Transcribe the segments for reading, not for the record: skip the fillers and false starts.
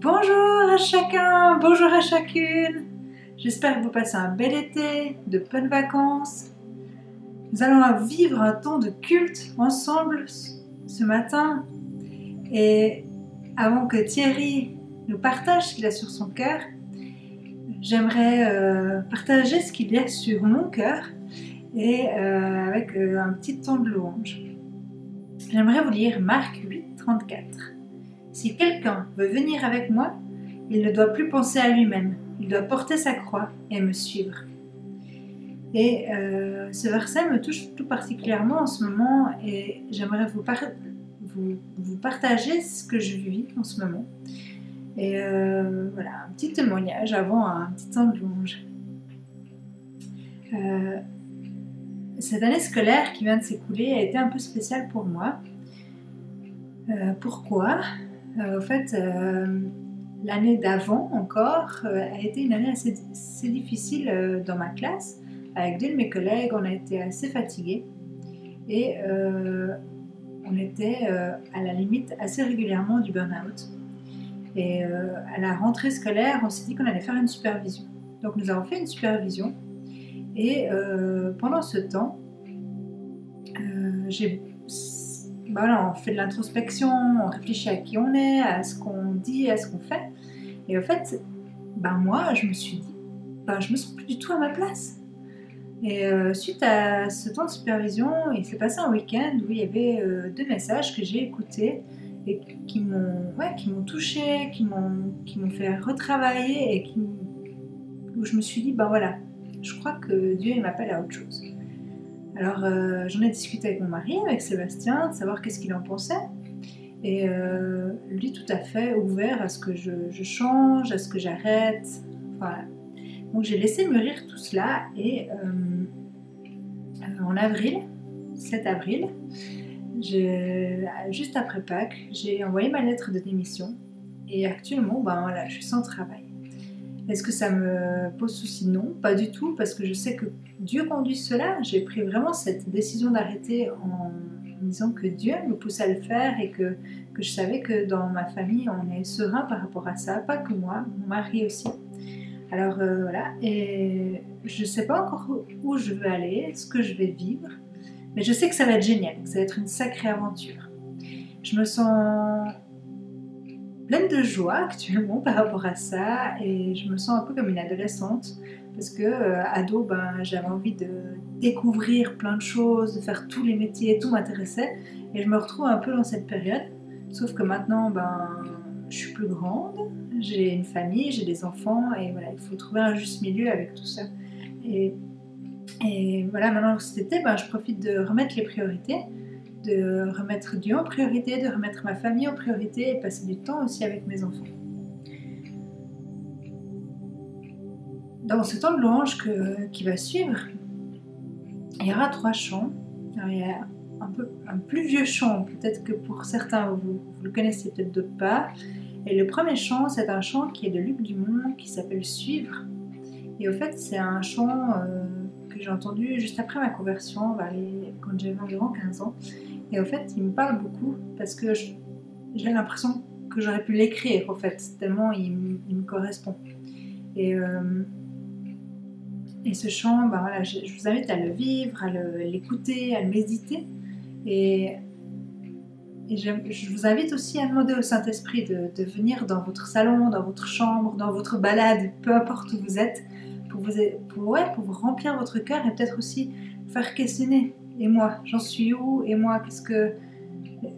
Bonjour à chacun, bonjour à chacune. J'espère que vous passez un bel été, de bonnes vacances. Nous allons vivre un temps de culte ensemble ce matin. Et avant que Thierry nous partage ce qu'il a sur son cœur, j'aimerais partager ce qu'il y a sur mon cœur et avec un petit temps de louange. J'aimerais vous lire Marc 8, 34. Si quelqu'un veut venir avec moi, il ne doit plus penser à lui-même. Il doit porter sa croix et me suivre. Et ce verset me touche tout particulièrement en ce moment et j'aimerais vous partager ce que je vis en ce moment. Et voilà, un petit témoignage avant un petit temps de louange. Cette année scolaire qui vient de s'écouler a été un peu spéciale pour moi. Pourquoi ? En fait, l'année d'avant encore a été une année assez difficile dans ma classe. Avec deux de mes collègues, on a été assez fatigués et on était à la limite assez régulièrement du burn-out. Et à la rentrée scolaire, on s'est dit qu'on allait faire une supervision. Donc nous avons fait une supervision et pendant ce temps, on fait de l'introspection, on réfléchit à qui on est, à ce qu'on dit, à ce qu'on fait. Et en fait, moi, je me suis dit, je me sens plus du tout à ma place. Et suite à ce temps de supervision, il s'est passé un week-end où il y avait deux messages que j'ai écoutés et qui m'ont touchée, qui m'ont fait retravailler et où je me suis dit, je crois que Dieu il m'appelle à autre chose. Alors j'en ai discuté avec mon mari, avec Sébastien, de savoir qu'est-ce qu'il en pensait. Et lui tout à fait ouvert à ce que je change, à ce que j'arrête. Voilà. Donc j'ai laissé mûrir tout cela et en avril, 7 avril, juste après Pâques, j'ai envoyé ma lettre de démission. Et actuellement, je suis sans travail. Est-ce que ça me pose souci? Non, pas du tout, parce que je sais que Dieu conduit cela. J'ai pris vraiment cette décision d'arrêter en me disant que Dieu me pousse à le faire et que je savais que dans ma famille, on est serein par rapport à ça, pas que moi, mon mari aussi. Alors voilà, et je ne sais pas encore où je veux aller, ce que je vais vivre, mais je sais que ça va être génial, que ça va être une sacrée aventure. Je me sens pleine de joie actuellement par rapport à ça et je me sens un peu comme une adolescente parce que ado, j'avais envie de découvrir plein de choses, de faire tous les métiers, tout m'intéressait et je me retrouve un peu dans cette période, sauf que maintenant je suis plus grande, j'ai une famille, j'ai des enfants et voilà, il faut trouver un juste milieu avec tout ça et voilà, maintenant cet été, je profite de remettre les priorités, de remettre Dieu en priorité, de remettre ma famille en priorité et passer du temps aussi avec mes enfants. Dans ce temps de louange qui va suivre, il y aura 3 chants. Alors, il y a un plus vieux chant, peut-être que pour certains vous le connaissez, peut-être d'autres pas. Et le premier chant, c'est un chant qui est de Luc Dumont, qui s'appelle Suivre. Et au fait, c'est un chant que j'ai entendu juste après ma conversion, quand j'avais environ 15 ans. Et au fait, il me parle beaucoup parce que j'ai l'impression que j'aurais pu l'écrire, en fait, tellement il me correspond. Et ce chant, je vous invite à le vivre, à l'écouter, à le méditer. Et je vous invite aussi à demander au Saint-Esprit de venir dans votre salon, dans votre chambre, dans votre balade, peu importe où vous êtes, pour vous remplir votre cœur et peut-être aussi vous faire questionner. Et moi, j'en suis où? Et moi,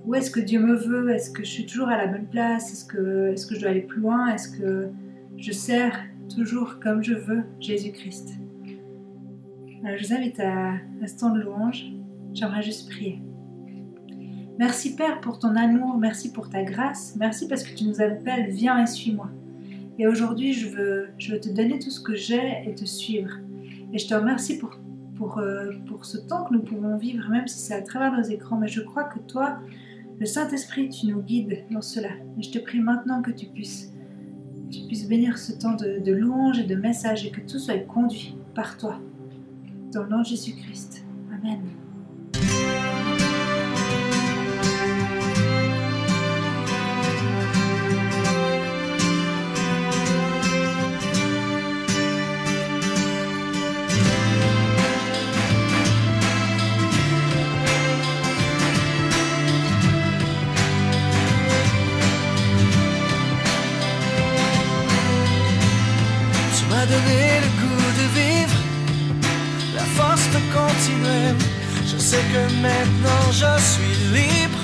où est-ce que Dieu me veut? Est-ce que je suis toujours à la bonne place? Est-ce que je dois aller plus loin? Est-ce que je sers toujours comme je veux Jésus-Christ? Alors, je vous invite à ce temps de louange. J'aimerais juste prier. Merci Père pour ton amour, merci pour ta grâce, merci parce que tu nous appelles, viens et suis-moi. Et aujourd'hui, je veux te donner tout ce que j'ai et te suivre. Et je te remercie pour ce temps que nous pouvons vivre, même si c'est à travers nos écrans, mais je crois que toi, le Saint-Esprit, tu nous guides dans cela. Et je te prie maintenant que tu puisses bénir ce temps de louange et de message et que tout soit conduit par toi. Dans le nom de Jésus-Christ. Amen. donné le goût de vivre, la force de continuer. Je sais que maintenant je suis libre,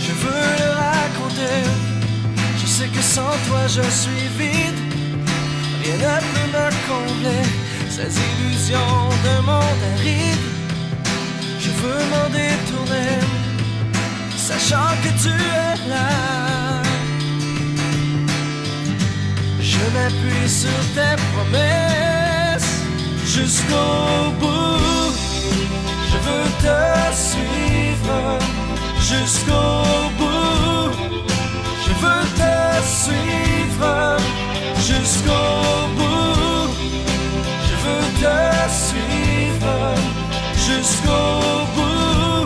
je veux le raconter. Je sais que sans toi je suis vide, rien ne peut me combler. Ces illusions d'un monde aride, je veux m'en détourner, sachant que tu es là. Je m'appuie sur tes promesses jusqu'au bout. Je veux te suivre jusqu'au bout. Je veux te suivre jusqu'au bout. Je veux te suivre jusqu'au bout.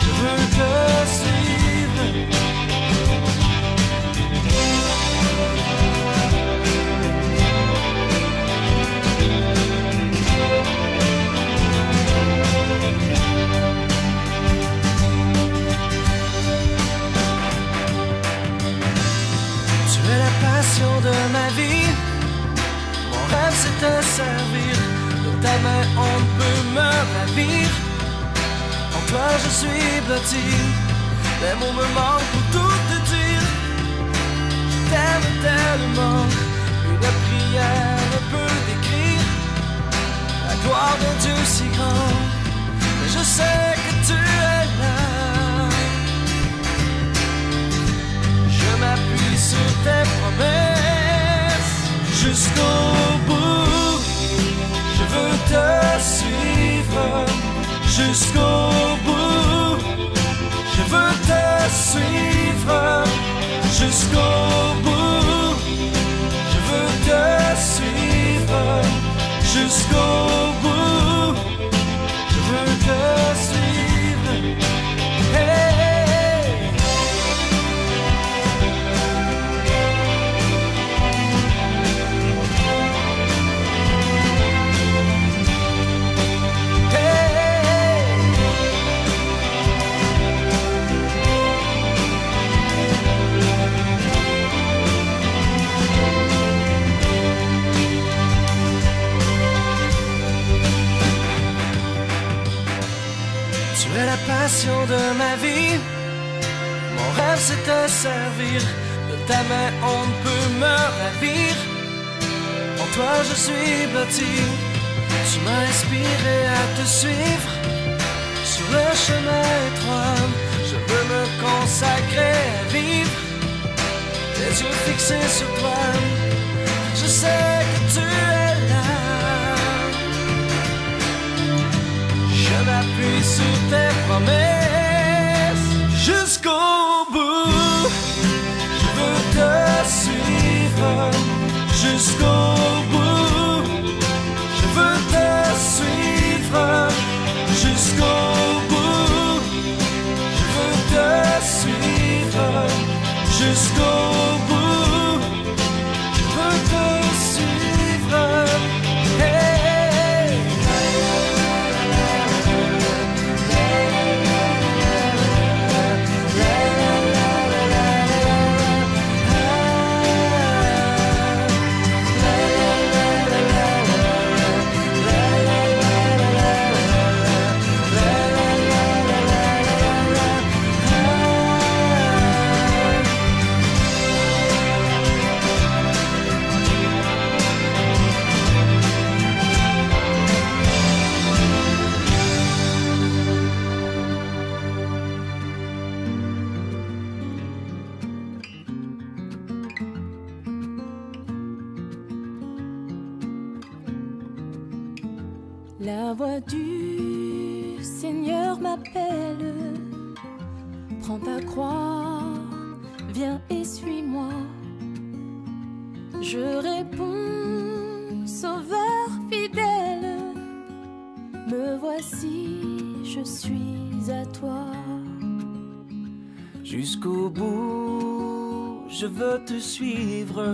Je veux te suivre. Tu es la passion de ma vie. Mon rêve c'est te servir. De ta main on ne peut me ravir. En toi je suis blotti. Les mots me manquent pour tout te dire. Je t'aime tellement, une prière ne peut décrire la gloire de Dieu si grand. Mais je sais que tu es là. Je m'appuie sur tes promesses jusqu'au bout. Je veux te suivre jusqu'au bout. Je veux te suivre jusqu'au bout. Je veux te suivre jusqu'au bout. Je veux te suivre. Hey. Tu es la passion de ma vie. Mon rêve c'est te servir. De ta main on ne peut me ravir. En toi je suis blotti. Tu m'as inspiré à te suivre. Sur le chemin étroit, je veux me consacrer à vivre. Les yeux fixés sur toi, je sais que tu es là. Je m'appuie sur tes promesses jusqu'au bout. Je veux te suivre jusqu'au bout. Je veux te suivre jusqu'au bout. Je veux te suivre jusqu'au bout. Je veux te suivre. Hey. La voix du Seigneur m'appelle. Prends ta croix, viens et suis-moi. Je réponds, Sauveur fidèle, me voici, je suis à toi. Jusqu'au bout, je veux te suivre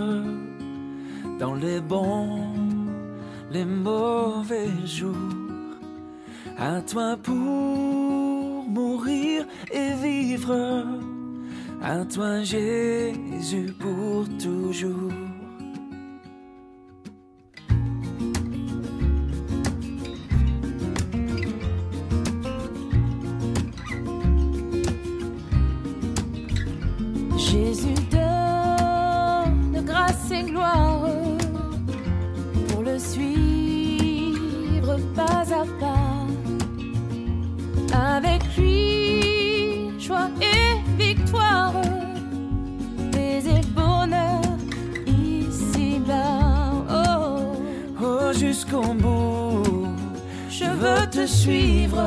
dans les bons, les mauvais jours. À toi pour mourir et vivre, à toi Jésus pour toujours. Jésus donne grâce et gloire pour le suivre pas à pas. Avec lui, joie et victoire, paix et bonheur ici-bas. Oh, oh, jusqu'au bout, je veux te suivre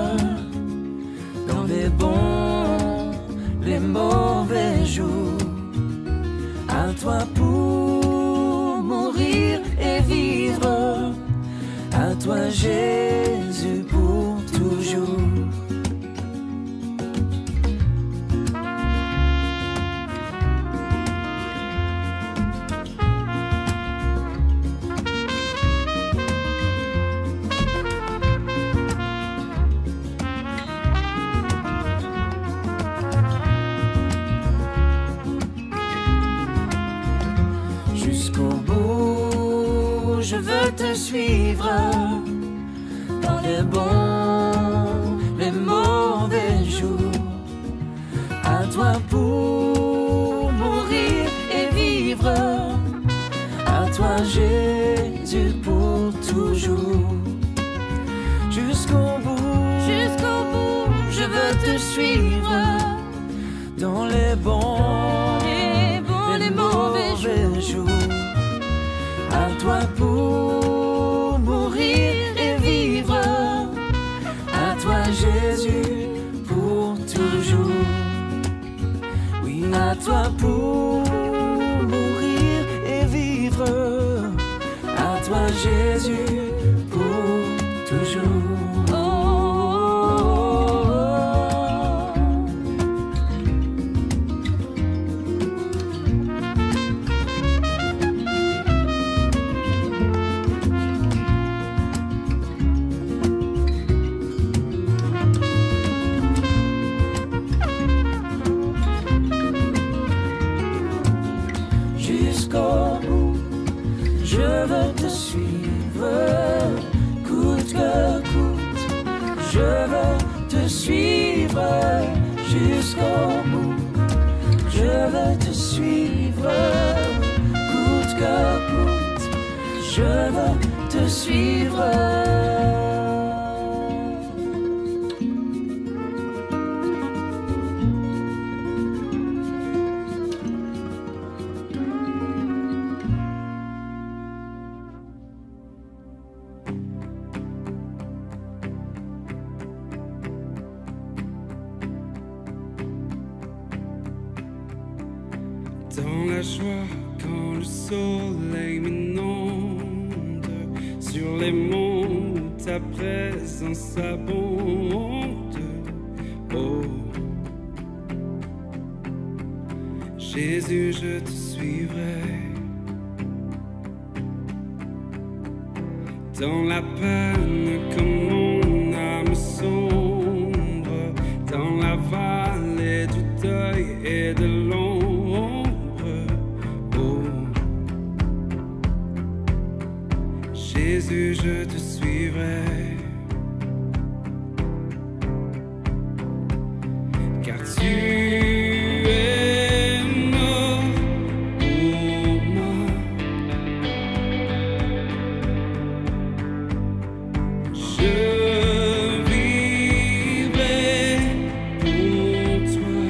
dans les bons, les mauvais jours. À toi pour mourir et vivre, à toi Jésus pour toujours. Jusqu'au bout, je veux te suivre dans les bons, les mauvais jours. À toi pour mourir et vivre, à toi Jésus pour toujours. Jusqu'au bout, je veux te suivre dans les bons, les mauvais jours. À toi pour mourir et vivre, à toi Jésus pour toujours. Oui, à toi pour mourir et vivre, à toi Jésus pour toujours. Jusqu'au bout, je veux te suivre, coûte que coûte. Je veux te suivre jusqu'au bout. Je veux te suivre, coûte que coûte. Je veux te suivre. Dans la joie, quand le soleil m'inonde, sur les monts, ta présence abonde. Oh, Jésus, je te suivrai. Dans la peine, comme mon âme sombre, dans la vallée du deuil et de l'ombre. Jésus, je te suivrai, car tu es mort pour moi. Je vivrai pour toi.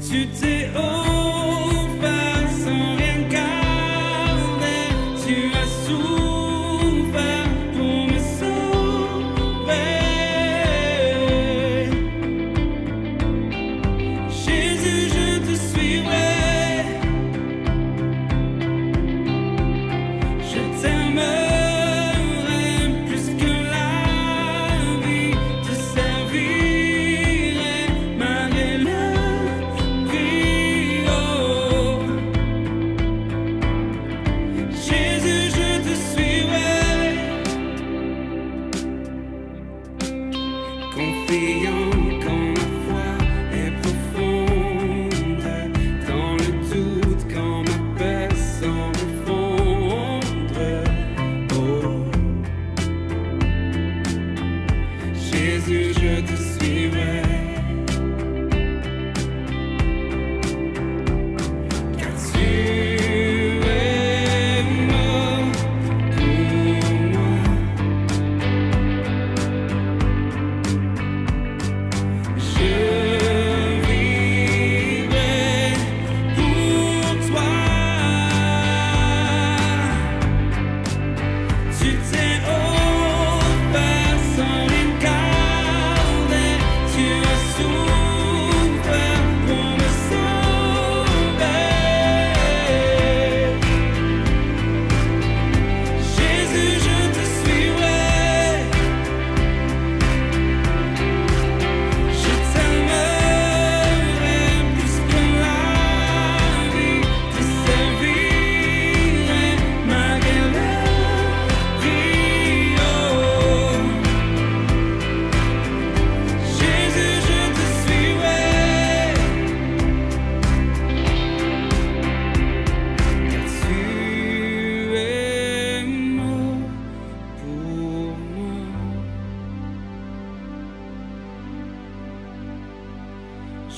Tu t'es offert sans rien garder. Tu as souffert pour me sauver. Jésus, je te suivrai. Je t'aimerai plus que la vie. Te servirai malgré la vie. Oh.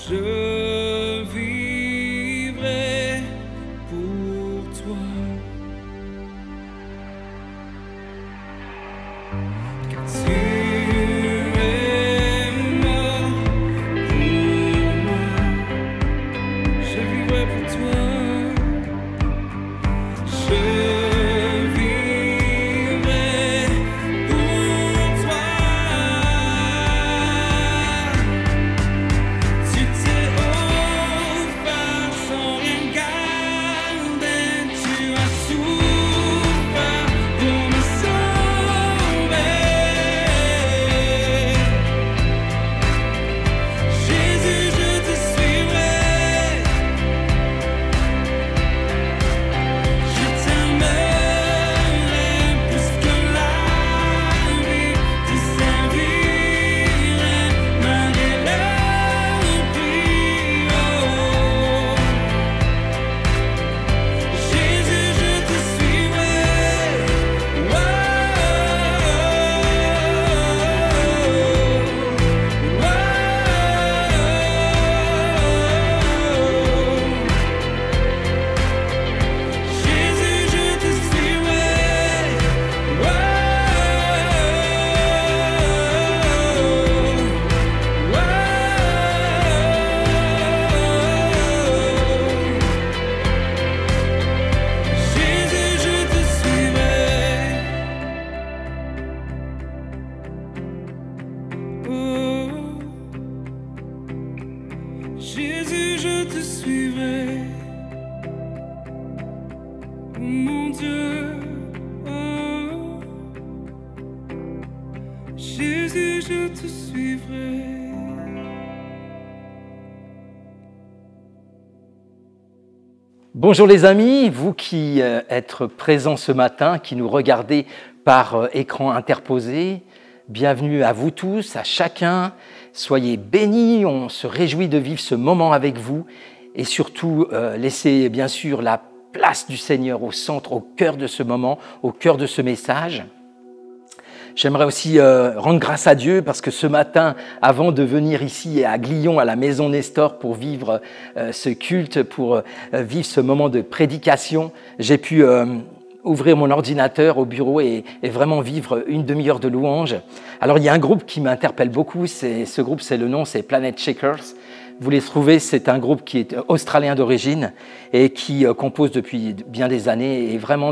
je vivrai pour toi. Car tu es mort pour moi, je vivrai pour toi. Je vivrai pour toi. Tu t'es offert sans rien garder, tu as souffert pour me sauver. Jésus, je te suivrai. Je t'aimerai plus que la vie, te servirai malgré le prix. Oh. Jésus, je te suivrai. Oh. Jésus, je te suivrai. Jésus, je te suivrai. Oh. Jésus, je te suivrai. Mon Dieu, oh. Jésus, je te suivrai. Bonjour les amis, vous qui êtes présents ce matin, qui nous regardez par écran interposé, bienvenue à vous tous, à chacun. Soyez bénis, on se réjouit de vivre ce moment avec vous et surtout laissez bien sûr la place du Seigneur au centre, au cœur de ce moment, au cœur de ce message. J'aimerais aussi rendre grâce à Dieu parce que ce matin, avant de venir ici à Glion, à la Maison Nestor, pour vivre ce culte, pour vivre ce moment de prédication, j'ai pu ouvrir mon ordinateur au bureau et vraiment vivre une demi-heure de louange. Alors il y a un groupe qui m'interpelle beaucoup, ce groupe, le nom, c'est Planet Shakers. Vous les trouvez, c'est un groupe qui est australien d'origine et qui compose depuis bien des années. Et vraiment,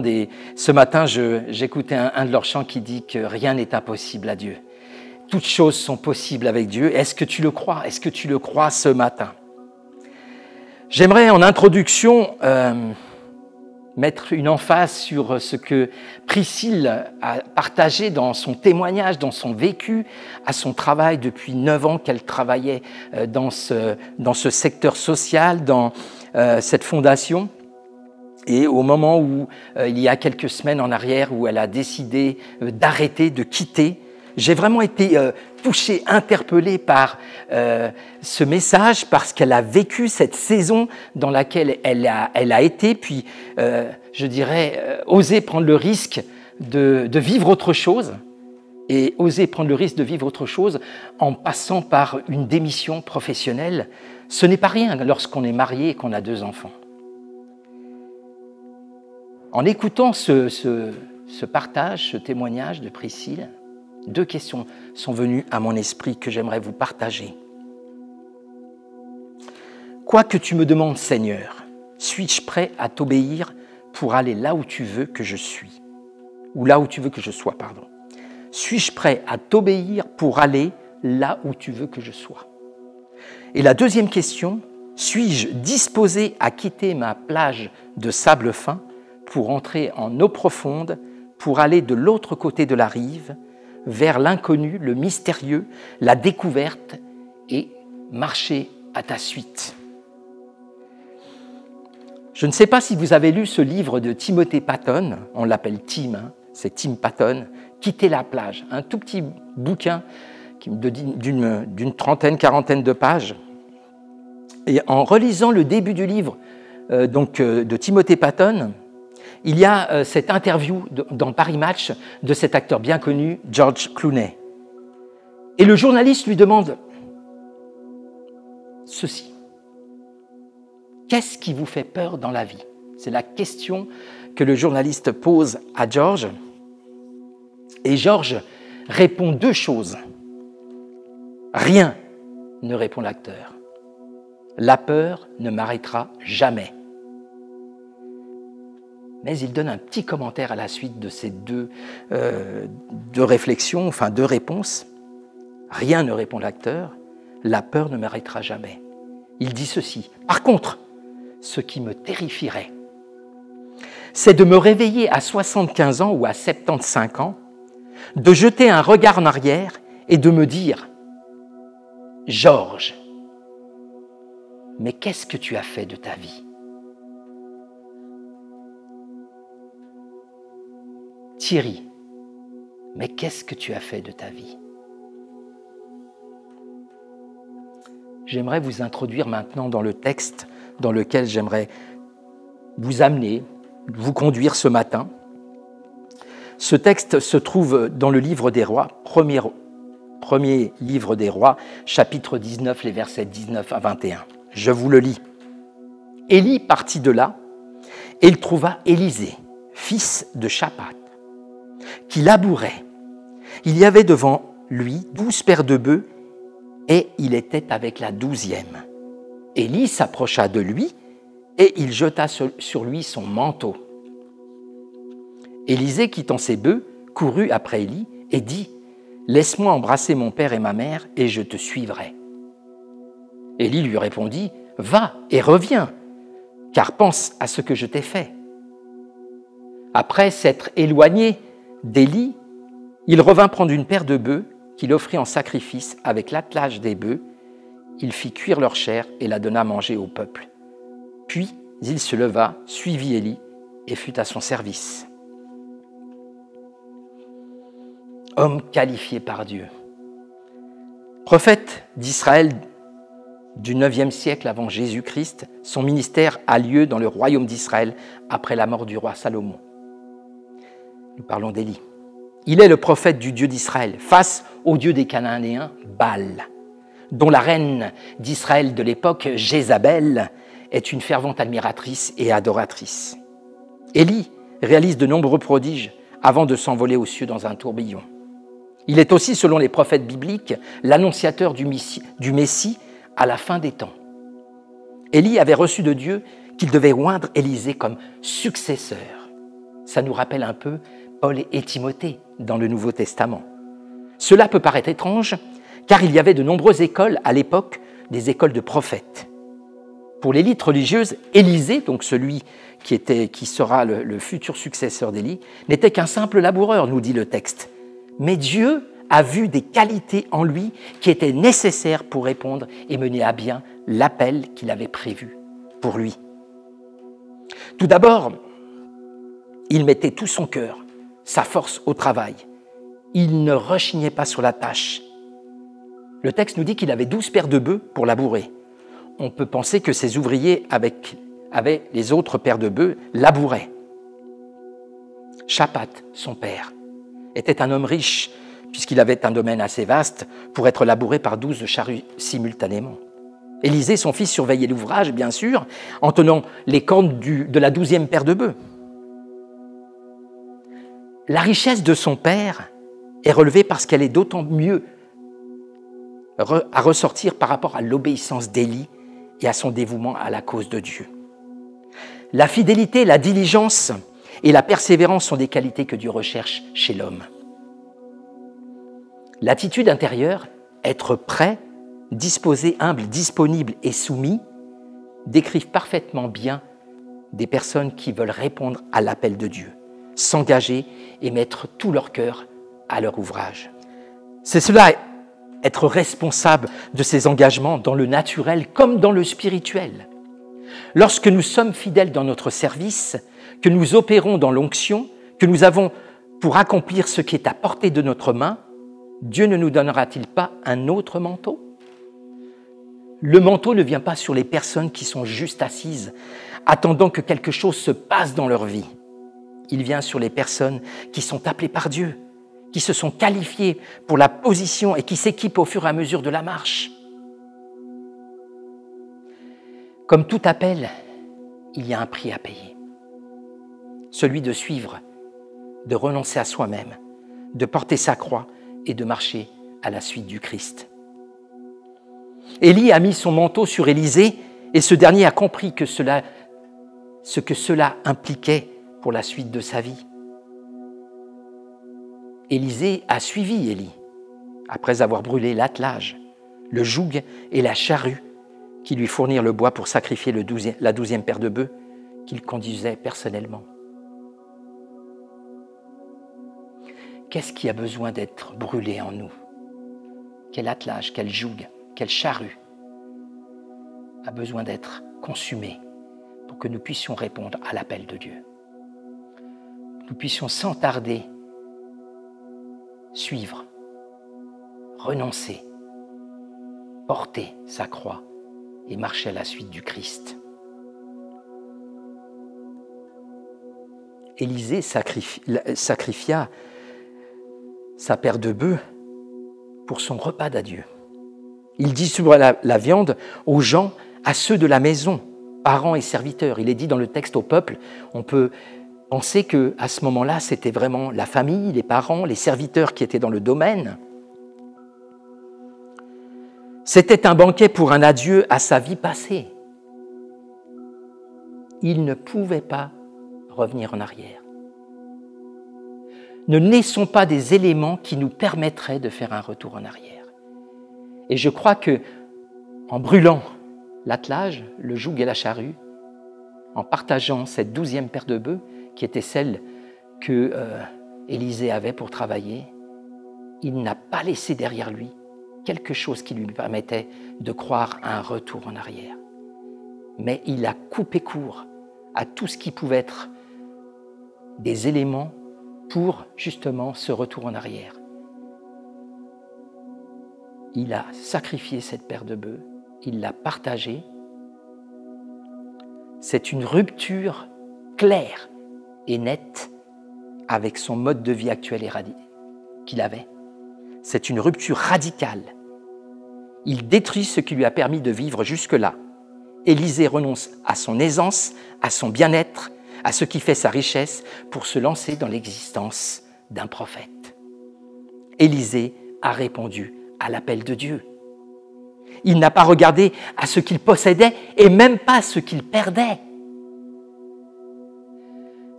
ce matin, j'écoutais un de leurs chants qui dit que rien n'est impossible à Dieu. Toutes choses sont possibles avec Dieu. Est-ce que tu le crois? Est-ce que tu le crois ce matin? J'aimerais en introduction mettre une emphase sur ce que Priscille a partagé dans son témoignage, dans son vécu, à son travail depuis 9 ans qu'elle travaillait dans ce secteur social, dans cette fondation. Et au moment où, il y a quelques semaines en arrière, où elle a décidé d'arrêter, de quitter, j'ai vraiment été touché, interpellé par ce message parce qu'elle a vécu cette saison dans laquelle elle a été, puis je dirais oser prendre le risque de vivre autre chose et oser prendre le risque de vivre autre chose en passant par une démission professionnelle. Ce n'est pas rien lorsqu'on est marié et qu'on a 2 enfants. En écoutant ce partage, ce témoignage de Priscille, 2 questions sont venues à mon esprit que j'aimerais vous partager. Quoi que tu me demandes, Seigneur, suis-je prêt à t'obéir pour aller là où tu veux que je suis? Ou là où tu veux que je sois, pardon. Suis-je prêt à t'obéir pour aller là où tu veux que je sois? Et la deuxième question, suis-je disposé à quitter ma plage de sable fin pour entrer en eau profonde, pour aller de l'autre côté de la rive, vers l'inconnu, le mystérieux, la découverte et marcher à ta suite. Je ne sais pas si vous avez lu ce livre de Timothée Patton, on l'appelle Tim, c'est Tim Patton, « Quitter la plage », un tout petit bouquin d'une trentaine, quarantaine de pages. Et en relisant le début du livre de Timothée Patton, il y a cette interview dans Paris Match de cet acteur bien connu, George Clooney. Et le journaliste lui demande ceci. Qu'est-ce qui vous fait peur dans la vie? C'est la question que le journaliste pose à George. Et George répond deux choses. Rien, ne répond l'acteur. La peur ne m'arrêtera jamais. Mais il donne un petit commentaire à la suite de ces deux réflexions, enfin deux réponses. Rien, ne répond l'acteur, la peur ne m'arrêtera jamais. Il dit ceci. Par contre, ce qui me terrifierait, c'est de me réveiller à 75 ans ou à 75 ans, de jeter un regard en arrière et de me dire « Georges, mais qu'est-ce que tu as fait de ta vie ? Thierry, mais qu'est-ce que tu as fait de ta vie ?» J'aimerais vous introduire maintenant dans le texte dans lequel j'aimerais vous amener, vous conduire ce matin. Ce texte se trouve dans le livre des Rois, premier livre des Rois, chapitre 19, les versets 19 à 21. Je vous le lis. Élie partit de là, et il trouva Élisée, fils de Shaphat, qui labourait. Il y avait devant lui 12 paires de bœufs, et il était avec la 12e. Élie s'approcha de lui, et il jeta sur lui son manteau. Élisée, quittant ses bœufs, courut après Élie et dit « Laisse-moi embrasser mon père et ma mère, et je te suivrai. » Élie lui répondit « Va et reviens, car pense à ce que je t'ai fait. » Après s'être éloigné d'Élie, il revint prendre une paire de bœufs qu'il offrit en sacrifice avec l'attelage des bœufs. Il fit cuire leur chair et la donna à manger au peuple. Puis il se leva, suivit Élie et fut à son service. Homme qualifié par Dieu. Prophète d'Israël du 9e siècle avant Jésus-Christ, son ministère a lieu dans le royaume d'Israël après la mort du roi Salomon. Nous parlons d'Élie. Il est le prophète du Dieu d'Israël face au Dieu des Cananéens, Baal, dont la reine d'Israël de l'époque, Jézabel, est une fervente admiratrice et adoratrice. Élie réalise de nombreux prodiges avant de s'envoler aux cieux dans un tourbillon. Il est aussi, selon les prophètes bibliques, l'annonciateur du Messie à la fin des temps. Élie avait reçu de Dieu qu'il devait oindre Élisée comme successeur. Ça nous rappelle un peu Paul et Timothée dans le Nouveau Testament. Cela peut paraître étrange, car il y avait de nombreuses écoles à l'époque, des écoles de prophètes. Pour l'élite religieuse, Élisée, donc celui qui sera le futur successeur d'Élie, n'était qu'un simple laboureur, nous dit le texte. Mais Dieu a vu des qualités en lui qui étaient nécessaires pour répondre et mener à bien l'appel qu'il avait prévu pour lui. Tout d'abord, il mettait tout son cœur, sa force au travail. Il ne rechignait pas sur la tâche. Le texte nous dit qu'il avait 12 paires de bœufs pour labourer. On peut penser que ses ouvriers, avec les autres paires de bœufs, labouraient. Shaphat, son père, était un homme riche, puisqu'il avait un domaine assez vaste pour être labouré par 12 charrues simultanément. Élisée, son fils, surveillait l'ouvrage, bien sûr, en tenant les cornes de la 12e paire de bœufs. La richesse de son père est relevée parce qu'elle est d'autant mieux à ressortir par rapport à l'obéissance d'Élie et à son dévouement à la cause de Dieu. La fidélité, la diligence et la persévérance sont des qualités que Dieu recherche chez l'homme. L'attitude intérieure, être prêt, disposé, humble, disponible et soumis, décrivent parfaitement bien des personnes qui veulent répondre à l'appel de Dieu, s'engager et mettre tout leur cœur à leur ouvrage. C'est cela, être responsable de ses engagements dans le naturel comme dans le spirituel. Lorsque nous sommes fidèles dans notre service, que nous opérons dans l'onction, que nous avons pour accomplir ce qui est à portée de notre main, Dieu ne nous donnera-t-il pas un autre manteau ? Le manteau ne vient pas sur les personnes qui sont juste assises, attendant que quelque chose se passe dans leur vie. Il vient sur les personnes qui sont appelées par Dieu, qui se sont qualifiées pour la position et qui s'équipent au fur et à mesure de la marche. Comme tout appel, il y a un prix à payer. Celui de suivre, de renoncer à soi-même, de porter sa croix et de marcher à la suite du Christ. Élie a mis son manteau sur Élisée et ce dernier a compris ce que cela impliquait pour la suite de sa vie. Élisée a suivi Élie après avoir brûlé l'attelage, le joug et la charrue qui lui fournirent le bois pour sacrifier la 12e paire de bœufs qu'il conduisait personnellement. Qu'est-ce qui a besoin d'être brûlé en nous? Quel attelage, quel joug, quelle charrue a besoin d'être consumé pour que nous puissions répondre à l'appel de Dieu? Nous puissions sans tarder suivre, renoncer, porter sa croix et marcher à la suite du Christ. Élisée sacrifia sa paire de bœufs pour son repas d'adieu. Il distribua la viande aux gens, à ceux de la maison, parents et serviteurs. Il est dit dans le texte au peuple, on peut penser qu'à ce moment-là, c'était vraiment la famille, les parents, les serviteurs qui étaient dans le domaine. C'était un banquet pour un adieu à sa vie passée. Il ne pouvait pas revenir en arrière. Ne naissons pas des éléments qui nous permettraient de faire un retour en arrière. Et je crois que, en brûlant l'attelage, le joug et la charrue, en partageant cette 12e paire de bœufs, qui était celle que Élisée avait pour travailler, il n'a pas laissé derrière lui quelque chose qui lui permettait de croire à un retour en arrière. Mais il a coupé court à tout ce qui pouvait être des éléments pour justement ce retour en arrière. Il a sacrifié cette paire de bœufs, il l'a partagée. C'est une rupture claire et nette avec son mode de vie actuel et qu'il avait. C'est une rupture radicale. Il détruit ce qui lui a permis de vivre jusque-là. Élisée renonce à son aisance, à son bien-être, à ce qui fait sa richesse pour se lancer dans l'existence d'un prophète. Élisée a répondu à l'appel de Dieu. Il n'a pas regardé à ce qu'il possédait et même pas à ce qu'il perdait.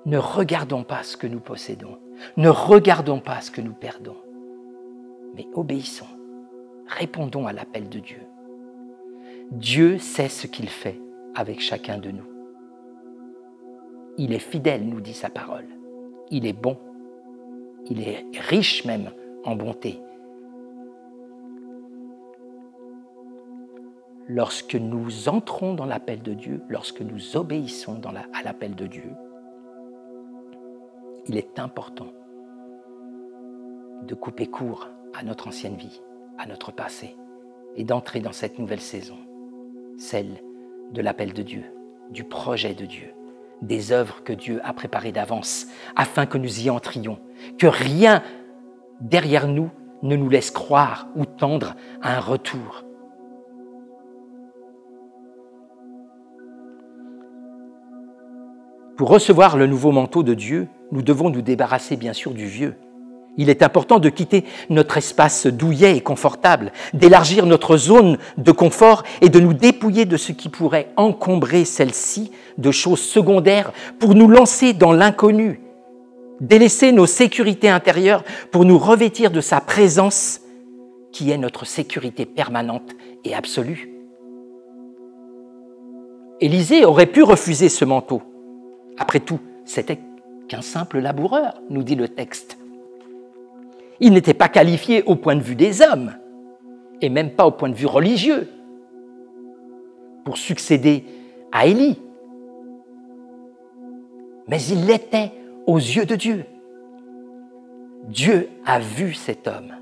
Ne regardons pas ce que nous possédons, ne regardons pas ce que nous perdons, mais obéissons, répondons à l'appel de Dieu. Dieu sait ce qu'il fait avec chacun de nous. Il est fidèle, nous dit sa parole. Il est bon. Il est riche même en bonté. Lorsque nous entrons dans l'appel de Dieu, lorsque nous obéissons à l'appel de Dieu, il est important de couper court à notre ancienne vie, à notre passé, et d'entrer dans cette nouvelle saison, celle de l'appel de Dieu, du projet de Dieu, des œuvres que Dieu a préparées d'avance afin que nous y entrions, que rien derrière nous ne nous laisse croire ou tendre à un retour. Pour recevoir le nouveau manteau de Dieu, nous devons nous débarrasser bien sûr du vieux. Il est important de quitter notre espace douillet et confortable, d'élargir notre zone de confort et de nous dépouiller de ce qui pourrait encombrer celle-ci de choses secondaires pour nous lancer dans l'inconnu, délaisser nos sécurités intérieures pour nous revêtir de sa présence qui est notre sécurité permanente et absolue. Élisée aurait pu refuser ce manteau. Après tout, c'était qu'un simple laboureur, nous dit le texte. Il n'était pas qualifié au point de vue des hommes, et même pas au point de vue religieux, pour succéder à Élie. Mais il l'était aux yeux de Dieu. Dieu a vu cet homme.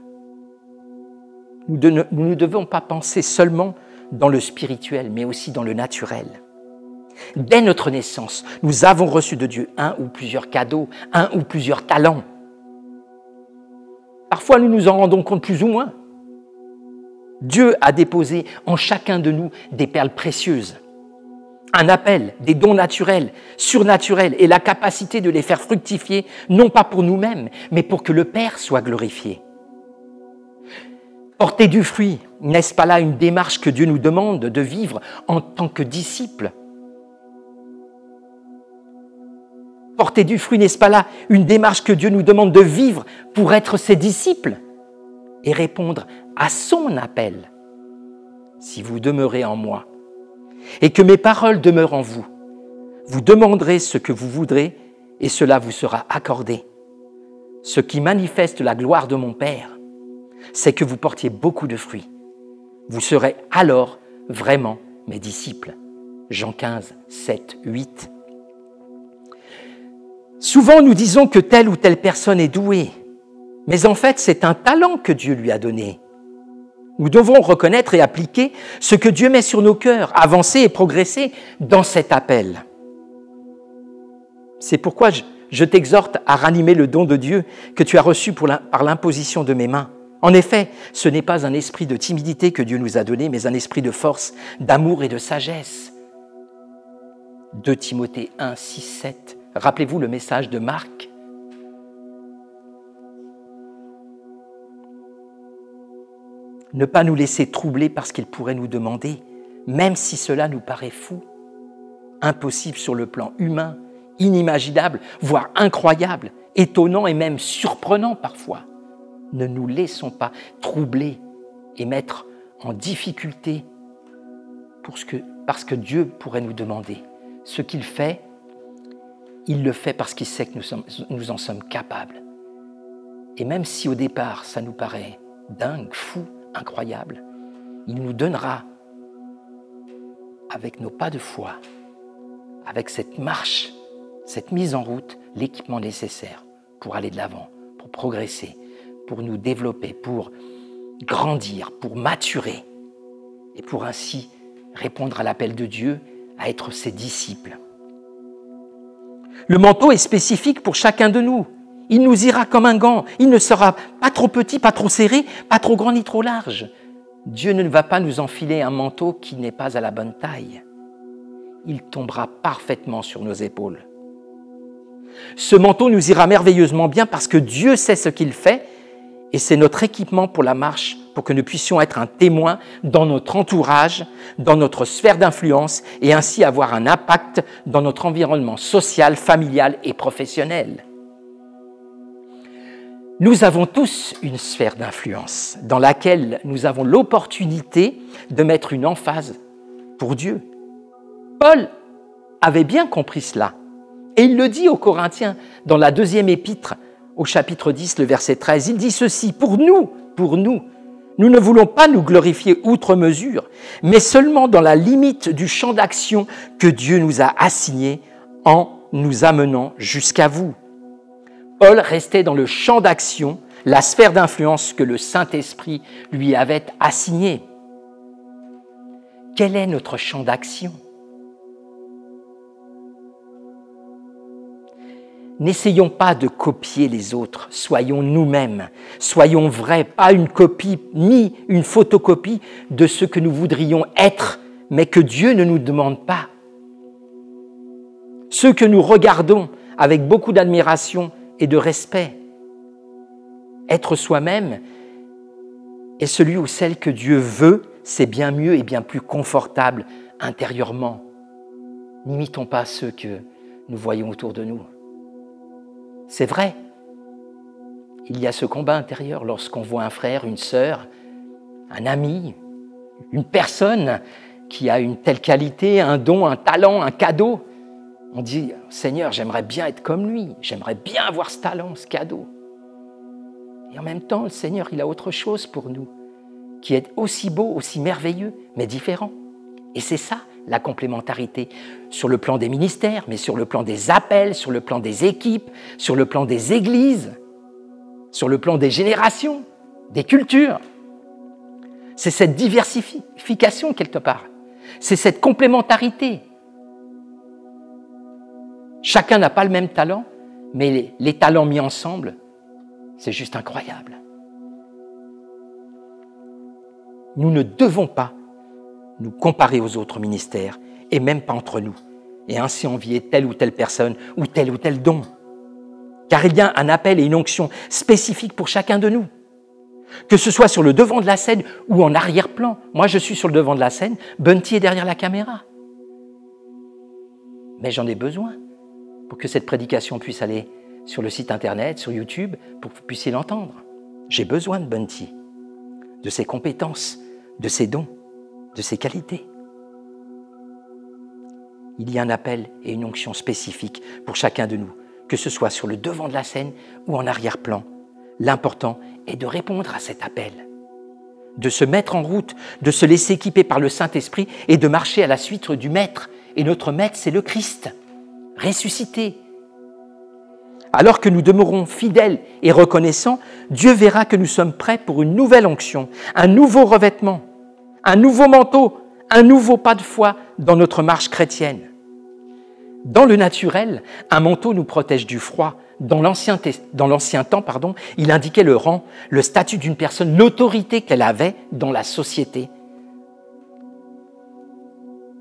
Nous ne devons pas penser seulement dans le spirituel, mais aussi dans le naturel. Dès notre naissance, nous avons reçu de Dieu un ou plusieurs cadeaux, un ou plusieurs talents. Parfois, nous nous en rendons compte plus ou moins. Dieu a déposé en chacun de nous des perles précieuses. un appel, des dons naturels, surnaturels et la capacité de les faire fructifier, non pas pour nous-mêmes, mais pour que le Père soit glorifié. Porter du fruit, n'est-ce pas là une démarche que Dieu nous demande de vivre en tant que disciples? Porter du fruit, n'est-ce pas là une démarche que Dieu nous demande de vivre pour être ses disciples et répondre à son appel? Si vous demeurez en moi et que mes paroles demeurent en vous, vous demanderez ce que vous voudrez et cela vous sera accordé. Ce qui manifeste la gloire de mon Père, c'est que vous portiez beaucoup de fruits. Vous serez alors vraiment mes disciples. Jean 15, 7, 8. Souvent, nous disons que telle ou telle personne est douée, mais en fait, c'est un talent que Dieu lui a donné. Nous devons reconnaître et appliquer ce que Dieu met sur nos cœurs, avancer et progresser dans cet appel. C'est pourquoi je t'exhorte à ranimer le don de Dieu que tu as reçu par l'imposition de mes mains. En effet, ce n'est pas un esprit de timidité que Dieu nous a donné, mais un esprit de force, d'amour et de sagesse. 2 Timothée 1, 6, 7. Rappelez-vous le message de Marc. Ne pas nous laisser troubler par ce qu'il pourrait nous demander, même si cela nous paraît fou, impossible sur le plan humain, inimaginable, voire incroyable, étonnant et même surprenant parfois. Ne nous laissons pas troubler et mettre en difficulté parce que Dieu pourrait nous demander. Ce qu'il fait, il le fait parce qu'il sait que nous en sommes capables. Et même si au départ, ça nous paraît dingue, fou, incroyable, il nous donnera, avec nos pas de foi, avec cette marche, cette mise en route, l'équipement nécessaire pour aller de l'avant, pour progresser, pour nous développer, pour grandir, pour maturer et pour ainsi répondre à l'appel de Dieu à être ses disciples. Le manteau est spécifique pour chacun de nous. Il nous ira comme un gant. Il ne sera pas trop petit, pas trop serré, pas trop grand ni trop large. Dieu ne va pas nous enfiler un manteau qui n'est pas à la bonne taille. Il tombera parfaitement sur nos épaules. Ce manteau nous ira merveilleusement bien parce que Dieu sait ce qu'il fait et c'est notre équipement pour la marche, pour que nous puissions être un témoin dans notre entourage, dans notre sphère d'influence et ainsi avoir un impact dans notre environnement social, familial et professionnel. Nous avons tous une sphère d'influence dans laquelle nous avons l'opportunité de mettre une emphase pour Dieu. Paul avait bien compris cela et il le dit aux Corinthiens dans la 2e épître au chapitre 10, le verset 13. Il dit ceci, pour nous, nous ne voulons pas nous glorifier outre mesure, mais seulement dans la limite du champ d'action que Dieu nous a assigné en nous amenant jusqu'à vous. Paul restait dans le champ d'action, la sphère d'influence que le Saint-Esprit lui avait assignée. Quel est notre champ d'action ? N'essayons pas de copier les autres, soyons nous-mêmes, soyons vrais, pas une copie ni une photocopie de ce que nous voudrions être, mais que Dieu ne nous demande pas. Ceux que nous regardons avec beaucoup d'admiration et de respect. Être soi-même est celui ou celle que Dieu veut, c'est bien mieux et bien plus confortable intérieurement. N'imitons pas ceux que nous voyons autour de nous. C'est vrai, il y a ce combat intérieur lorsqu'on voit un frère, une sœur, un ami, une personne qui a une telle qualité, un don, un talent, un cadeau. On dit, Seigneur, j'aimerais bien être comme lui, j'aimerais bien avoir ce talent, ce cadeau. Et en même temps, le Seigneur, il a autre chose pour nous, qui est aussi beau, aussi merveilleux, mais différent. Et c'est ça, la complémentarité, sur le plan des ministères, mais sur le plan des appels, sur le plan des équipes, sur le plan des églises, sur le plan des générations, des cultures. C'est cette diversification quelque part, c'est cette complémentarité. Chacun n'a pas le même talent, mais les talents mis ensemble, c'est juste incroyable. Nous ne devons pas nous comparer aux autres ministères, et même pas entre nous, et ainsi envier telle ou telle personne ou tel don. Car il y a un appel et une onction spécifique pour chacun de nous. Que ce soit sur le devant de la scène ou en arrière-plan. Moi, je suis sur le devant de la scène, Bunty est derrière la caméra. Mais j'en ai besoin pour que cette prédication puisse aller sur le site internet, sur YouTube, pour que vous puissiez l'entendre. J'ai besoin de Bunty, de ses compétences, de ses dons, de ses qualités. Il y a un appel et une onction spécifique pour chacun de nous, que ce soit sur le devant de la scène ou en arrière-plan. L'important est de répondre à cet appel, de se mettre en route, de se laisser équiper par le Saint-Esprit et de marcher à la suite du Maître. Et notre Maître, c'est le Christ, ressuscité. Alors que nous demeurons fidèles et reconnaissants, Dieu verra que nous sommes prêts pour une nouvelle onction, un nouveau revêtement, un nouveau manteau, un nouveau pas de foi dans notre marche chrétienne. Dans le naturel, un manteau nous protège du froid. Dans l'ancien temps, il indiquait le rang, le statut d'une personne, l'autorité qu'elle avait dans la société.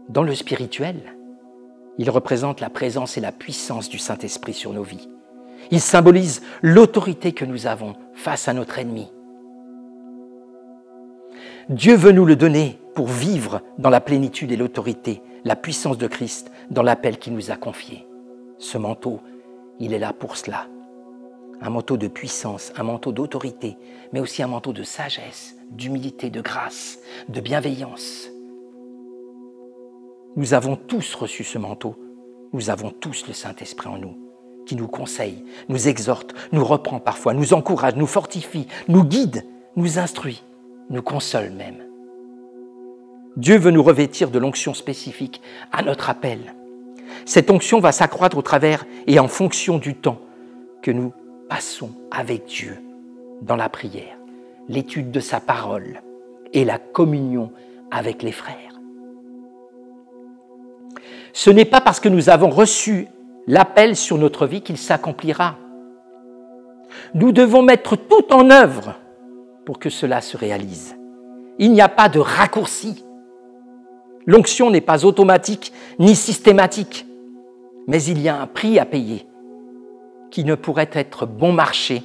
Dans le spirituel, il représente la présence et la puissance du Saint-Esprit sur nos vies. Il symbolise l'autorité que nous avons face à notre ennemi. Dieu veut nous le donner pour vivre dans la plénitude et l'autorité, la puissance de Christ dans l'appel qu'il nous a confié. Ce manteau, il est là pour cela. Un manteau de puissance, un manteau d'autorité, mais aussi un manteau de sagesse, d'humilité, de grâce, de bienveillance. Nous avons tous reçu ce manteau. Nous avons tous le Saint-Esprit en nous, qui nous conseille, nous exhorte, nous reprend parfois, nous encourage, nous fortifie, nous guide, nous instruit, nous console même. Dieu veut nous revêtir de l'onction spécifique à notre appel. Cette onction va s'accroître au travers et en fonction du temps que nous passons avec Dieu dans la prière, l'étude de sa parole et la communion avec les frères. Ce n'est pas parce que nous avons reçu l'appel sur notre vie qu'il s'accomplira. Nous devons mettre tout en œuvre pour que cela se réalise. Il n'y a pas de raccourci. L'onction n'est pas automatique ni systématique, mais il y a un prix à payer qui ne pourrait être bon marché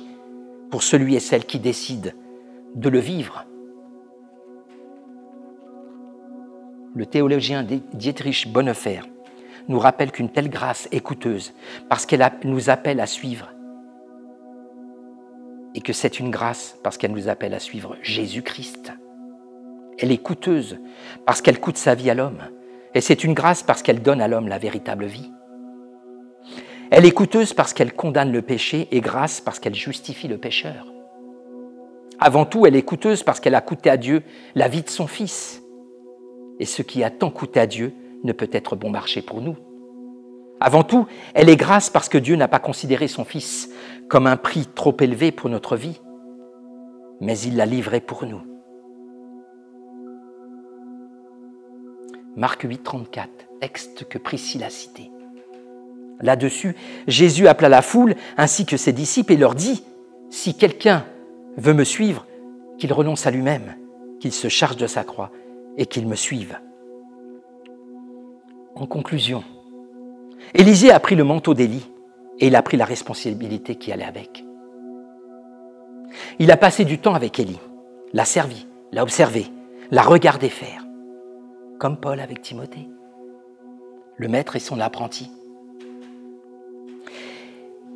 pour celui et celle qui décide de le vivre. Le théologien Dietrich Bonhoeffer nous rappelle qu'une telle grâce est coûteuse parce qu'elle nous appelle à suivre et que c'est une grâce parce qu'elle nous appelle à suivre Jésus-Christ. Elle est coûteuse parce qu'elle coûte sa vie à l'homme et c'est une grâce parce qu'elle donne à l'homme la véritable vie. Elle est coûteuse parce qu'elle condamne le péché et grâce parce qu'elle justifie le pécheur. Avant tout, elle est coûteuse parce qu'elle a coûté à Dieu la vie de son Fils. Et ce qui a tant coûté à Dieu ne peut être bon marché pour nous. Avant tout, elle est grâce parce que Dieu n'a pas considéré son Fils comme un prix trop élevé pour notre vie, mais il l'a livré pour nous. Marc 8, 34, texte que Priscille a cité. Là-dessus, Jésus appela la foule ainsi que ses disciples et leur dit « Si quelqu'un veut me suivre, qu'il renonce à lui-même, qu'il se charge de sa croix et qu'il me suive. » En conclusion, Élisée a pris le manteau d'Élie et il a pris la responsabilité qui allait avec. Il a passé du temps avec Élie, l'a servi, l'a observé, l'a regardé faire, comme Paul avec Timothée, le maître et son apprenti.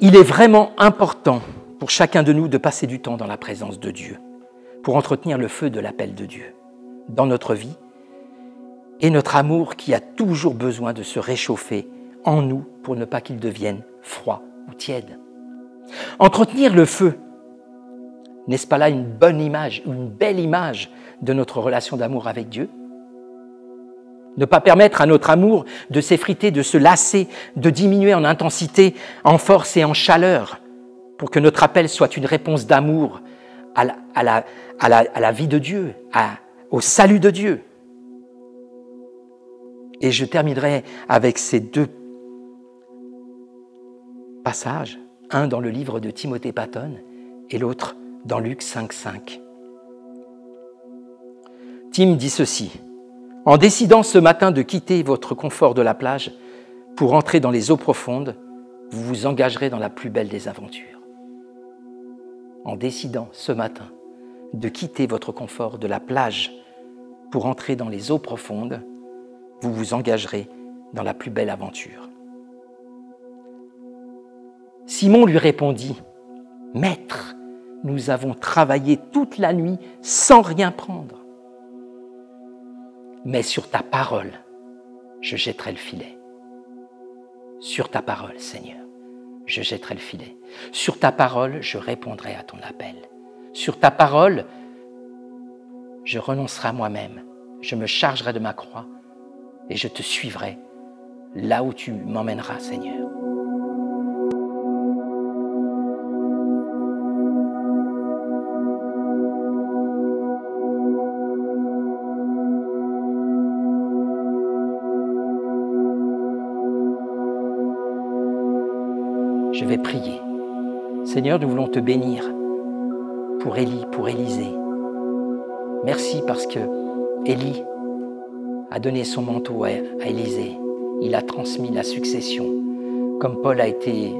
Il est vraiment important pour chacun de nous de passer du temps dans la présence de Dieu, pour entretenir le feu de l'appel de Dieu dans notre vie et notre amour qui a toujours besoin de se réchauffer en nous pour ne pas qu'il devienne froid ou tiède. Entretenir le feu, n'est-ce pas là une bonne image, une belle image de notre relation d'amour avec Dieu ? Ne pas permettre à notre amour de s'effriter, de se lasser, de diminuer en intensité, en force et en chaleur, pour que notre appel soit une réponse d'amour à la vie de Dieu, au salut de Dieu. Et je terminerai avec ces deux passages, un dans le livre de Timothée Patton et l'autre dans Luc 5, 5. Tim dit ceci: En décidant ce matin de quitter votre confort de la plage pour entrer dans les eaux profondes, vous vous engagerez dans la plus belle des aventures. En décidant ce matin de quitter votre confort de la plage pour entrer dans les eaux profondes, vous vous engagerez dans la plus belle aventure. Simon lui répondit, « Maître, nous avons travaillé toute la nuit sans rien prendre. Mais sur ta parole, je jetterai le filet. Sur ta parole, Seigneur, je jetterai le filet. Sur ta parole, je répondrai à ton appel. Sur ta parole, je renoncerai à moi-même. Je me chargerai de ma croix et je te suivrai là où tu m'emmèneras, Seigneur. » Je vais prier. Seigneur, nous voulons te bénir pour Élie, pour Élisée. Merci parce que Élie a donné son manteau à Élisée. Il a transmis la succession, comme Paul a été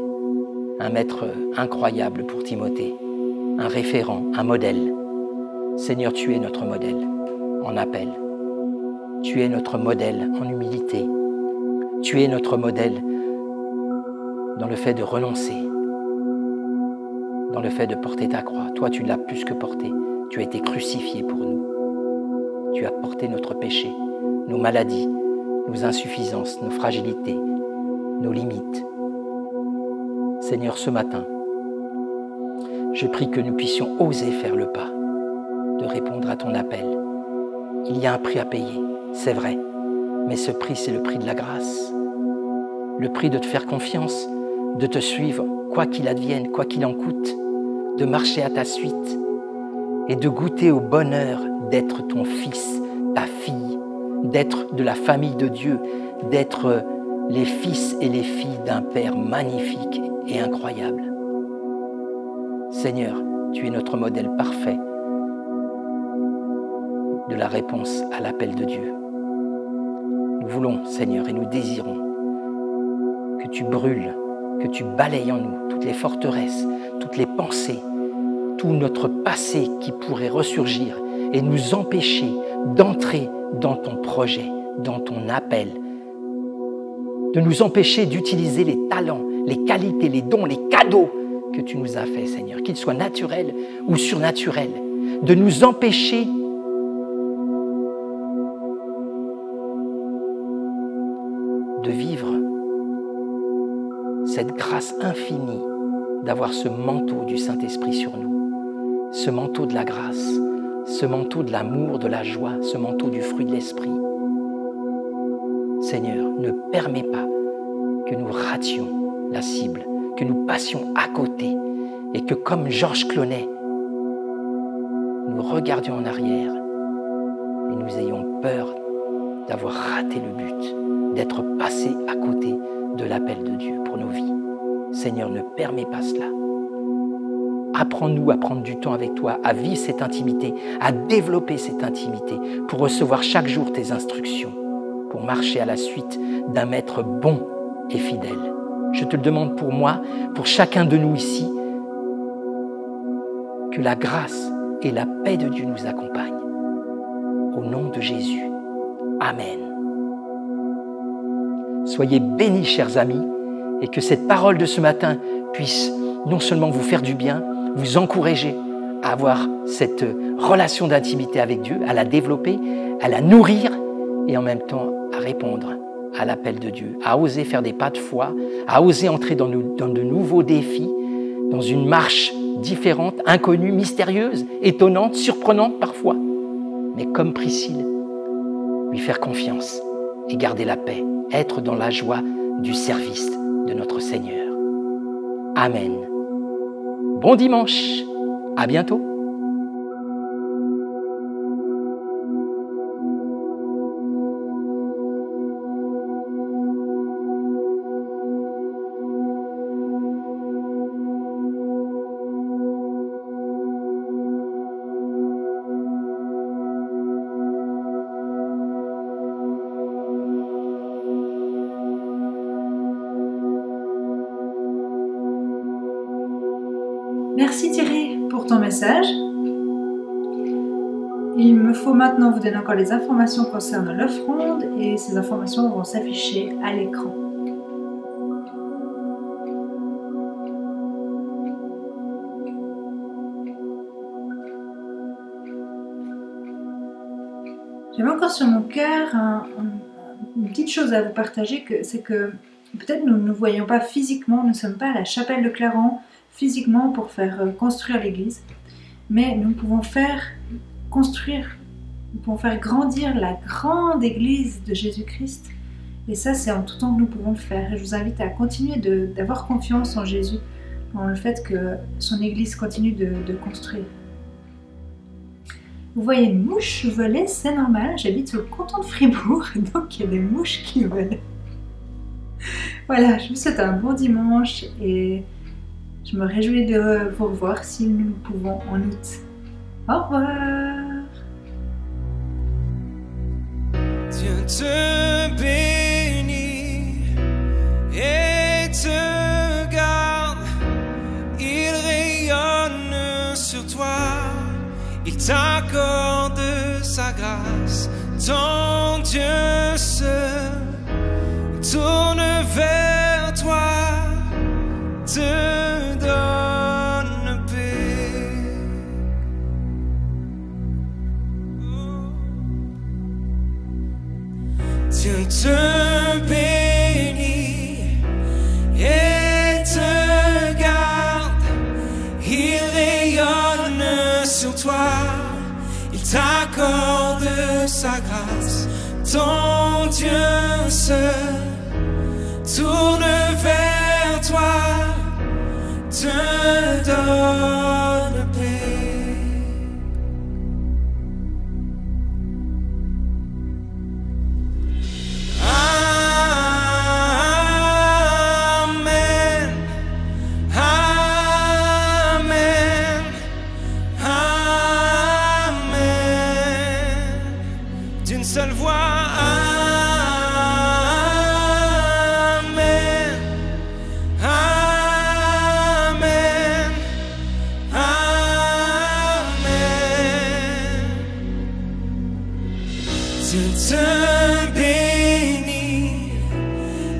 un maître incroyable pour Timothée, un référent, un modèle. Seigneur, tu es notre modèle en appel. Tu es notre modèle en humilité. Tu es notre modèle dans le fait de renoncer, dans le fait de porter ta croix. Toi, tu l'as plus que porté. Tu as été crucifié pour nous. Tu as porté notre péché, nos maladies, nos insuffisances, nos fragilités, nos limites. Seigneur, ce matin, je prie que nous puissions oser faire le pas de répondre à ton appel. Il y a un prix à payer, c'est vrai, mais ce prix, c'est le prix de la grâce. Le prix de te faire confiance, de te suivre, quoi qu'il advienne, quoi qu'il en coûte, de marcher à ta suite et de goûter au bonheur d'être ton fils, ta fille, d'être de la famille de Dieu, d'être les fils et les filles d'un Père magnifique et incroyable. Seigneur, tu es notre modèle parfait de la réponse à l'appel de Dieu. Nous voulons, Seigneur, et nous désirons que tu brûles, que tu balayes en nous toutes les forteresses, toutes les pensées, tout notre passé qui pourrait ressurgir et nous empêcher d'entrer dans ton projet, dans ton appel, de nous empêcher d'utiliser les talents, les qualités, les dons, les cadeaux que tu nous as faits, Seigneur, qu'ils soient naturels ou surnaturels, de nous empêcher de vivre cette grâce infinie d'avoir ce manteau du Saint-Esprit sur nous, ce manteau de la grâce, ce manteau de l'amour, de la joie, ce manteau du fruit de l'Esprit. Seigneur, ne permets pas que nous rations la cible, que nous passions à côté et que comme Georges Clooney, nous regardions en arrière et nous ayons peur d'avoir raté le but, d'être passés à côté de l'appel de Dieu pour nos vies. Seigneur, ne permets pas cela. Apprends-nous à prendre du temps avec toi, à vivre cette intimité, à développer cette intimité pour recevoir chaque jour tes instructions, pour marcher à la suite d'un maître bon et fidèle. Je te le demande pour moi, pour chacun de nous ici, que la grâce et la paix de Dieu nous accompagnent. Au nom de Jésus. Amen. Soyez bénis, chers amis, et que cette parole de ce matin puisse non seulement vous faire du bien, vous encourager à avoir cette relation d'intimité avec Dieu, à la développer, à la nourrir et en même temps à répondre à l'appel de Dieu, à oser faire des pas de foi, à oser entrer dans de nouveaux défis, dans une marche différente, inconnue, mystérieuse, étonnante, surprenante parfois. Mais comme Priscille, lui faire confiance et garder la paix, être dans la joie du service de notre Seigneur. Amen. Bon dimanche, à bientôt. Merci Thierry pour ton message. Il me faut maintenant vous donner encore les informations concernant l'offrande et ces informations vont s'afficher à l'écran. J'avais encore sur mon cœur une petite chose à vous partager, c'est que peut-être nous ne nous voyons pas physiquement, nous ne sommes pas à la chapelle de Clarens physiquement pour faire construire l'église, mais nous pouvons faire construire, nous pouvons faire grandir la grande église de Jésus-Christ, et ça c'est en tout temps que nous pouvons le faire. Et je vous invite à continuer d'avoir confiance en Jésus, dans le fait que son église continue de construire. Vous voyez une mouche voler, c'est normal, j'habite sur le canton de Fribourg, donc il y a des mouches qui volent. Voilà, je vous souhaite un bon dimanche et je me réjouis de vous revoir si nous le pouvons en août. Au revoir. Dieu te bénit et te garde, il rayonne sur toi, il t'accorde sa grâce, ton Dieu se tourne vers toi, te donne paix. Dieu te bénit et te garde, il rayonne sur toi, il t'accorde sa grâce, ton Dieu se tourne vers toi, te donne paix. Amen, amen, amen, d'une seule voix. Dieu te bénit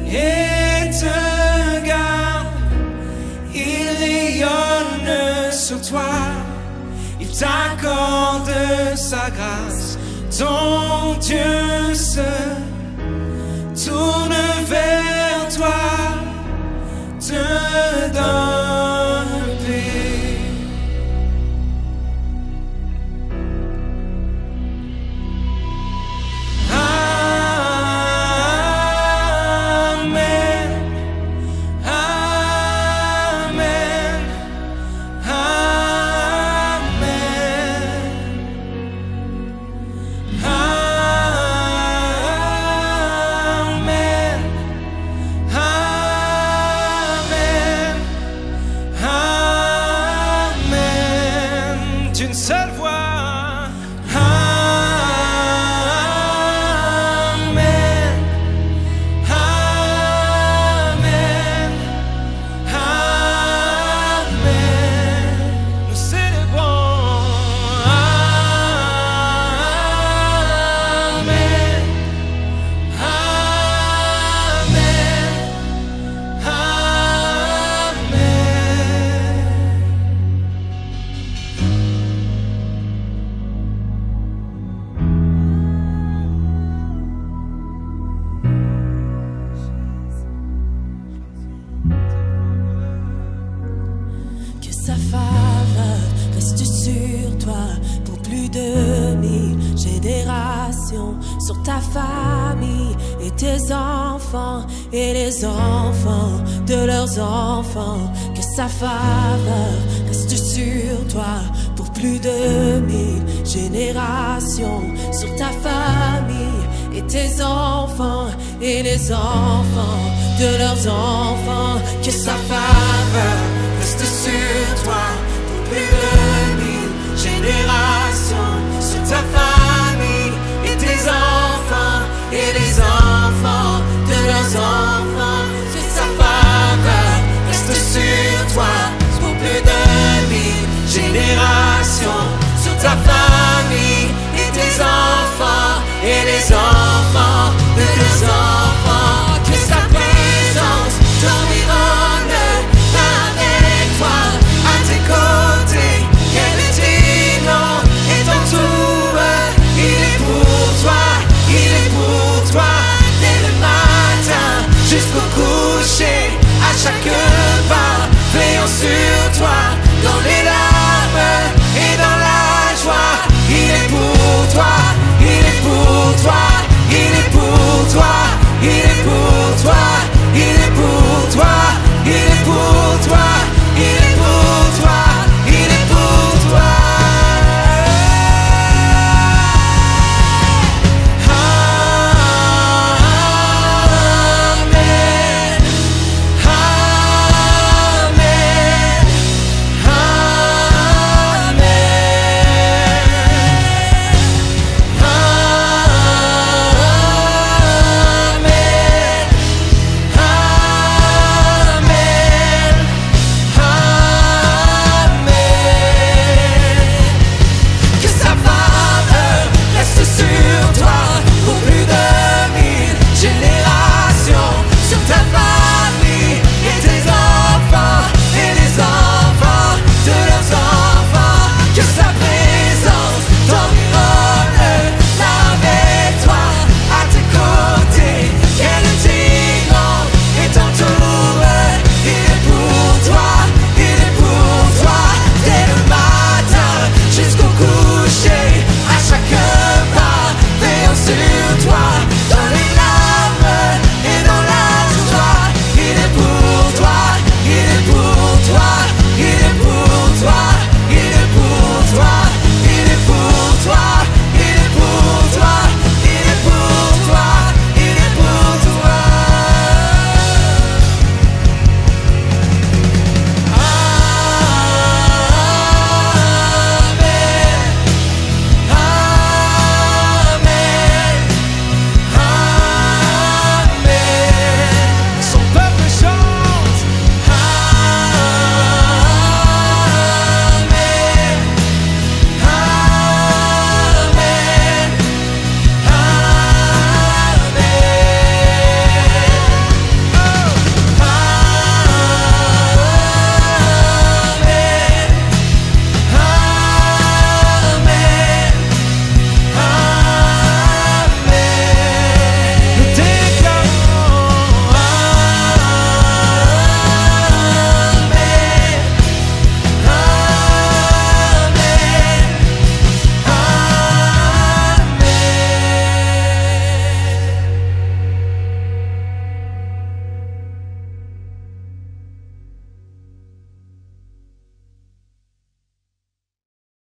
et te garde, il rayonne sur toi, il t'accorde sa grâce, ton Dieu se tourne vers toi, te donne paix. D'une seule voix, amen, amen, amen, nous célébrons, amen, amen, amen. Que sa faveur reste sur toi pour plus de 1000 générations, sur ta famille et tes enfants et les enfants de leurs enfants. Que sa faveur reste sur toi pour plus de 1000 générations, sur ta famille et tes enfants et les enfants de leurs enfants. Que sa faveur reste sur toi pour plus de 1000 générations, sur ta famille et tes enfants et les enfants de leurs enfants. Que sa faveur reste sur toi pour plus de 1000 il est pour toi, il est pour toi, il est pour toi, il est pour toi. Sur ta